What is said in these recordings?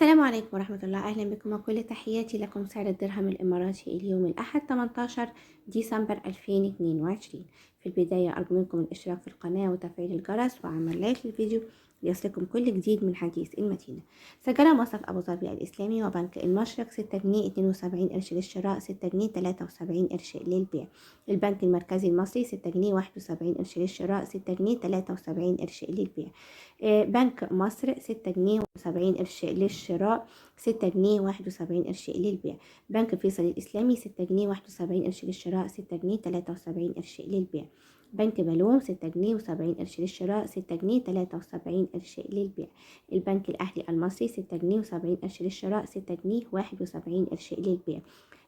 السلام عليكم ورحمة الله، أهلا بكم وكل تحياتي لكم. سعر الدرهم الإماراتي اليوم الأحد 18 ديسمبر 2022. في البداية أرجو منكم الاشتراك في القناة وتفعيل الجرس وعمل لايك للفيديو ليصلكم كل جديد من حديث المدينة. سجل مصرف أبو ظبي الإسلامي وبنك المشرق 6 جنيه 72 قرش للشراء، 6 جنيه 73 قرش للبيع. البنك المركزي المصري 6 جنيه 71 قرش للشراء، 6 جنيه 73 قرش للبيع. بنك مصر 6 جنيه و70 قرش للشراء، 6 جنيه 71 قرش للبيع. بنك فيصل الإسلامي 6 جنيه 71 قرش للشراء، 6 جنيه 73 قرش للبيع. بنك بلوم 6 جنيه و70 قرش للشراء، 6 جنيه 73 قرش للبيع. البنك الأهلي المصري 6 جنيه و70 قرش للشراء، 6 جنيه 71 قرش للبيع.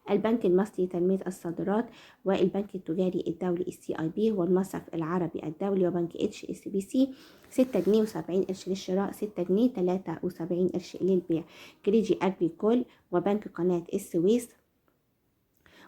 البنك المصري لتنمية الصادرات والبنك التجاري الدولي CIB والمصرف العربي الدولي وبنك HSBC 6 جنيه و70 قرش للشراء، 6 جنيه 73 قرش للبيع. كريدي أجريكول وبنك قناة السويس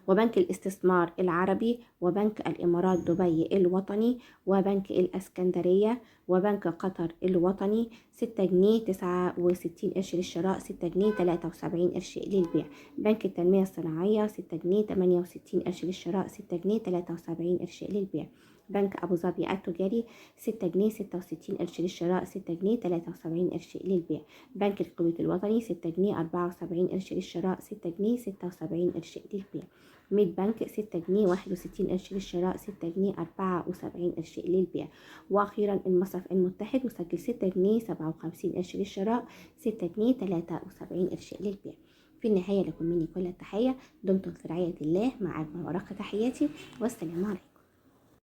وبنك الاستثمار العربي وبنك الإمارات دبي الوطني وبنك الإسكندرية وبنك قطر الوطني 6 جنيه 69 قرش للشراء، 6 جنيه 73 قرش للبيع. بنك التنمية الصناعية 6 جنيه 68 قرش للشراء، 6 جنيه 73 قرش للبيع. بنك أبو ظبي التجاري 6 جنيه 66 قرش للشراء، 6 جنيه 73 قرش للبيع. بنك الكويت الوطني 6 جنيه 74 قرش للشراء، 6 جنيه 76 قرش للبيع. ميد بنك 6 جنيه 61 قرش للشراء، 6 جنيه 74 قرش للبيع. وأخيرا المصرف المتحد وسجل 6 جنيه 57 قرش للشراء، 6 جنيه 73 قرش للبيع. في النهاية لكم مني كل التحية، دمتم في رعاية الله، مع أجمل ورقة تحياتي، والسلام عليكم.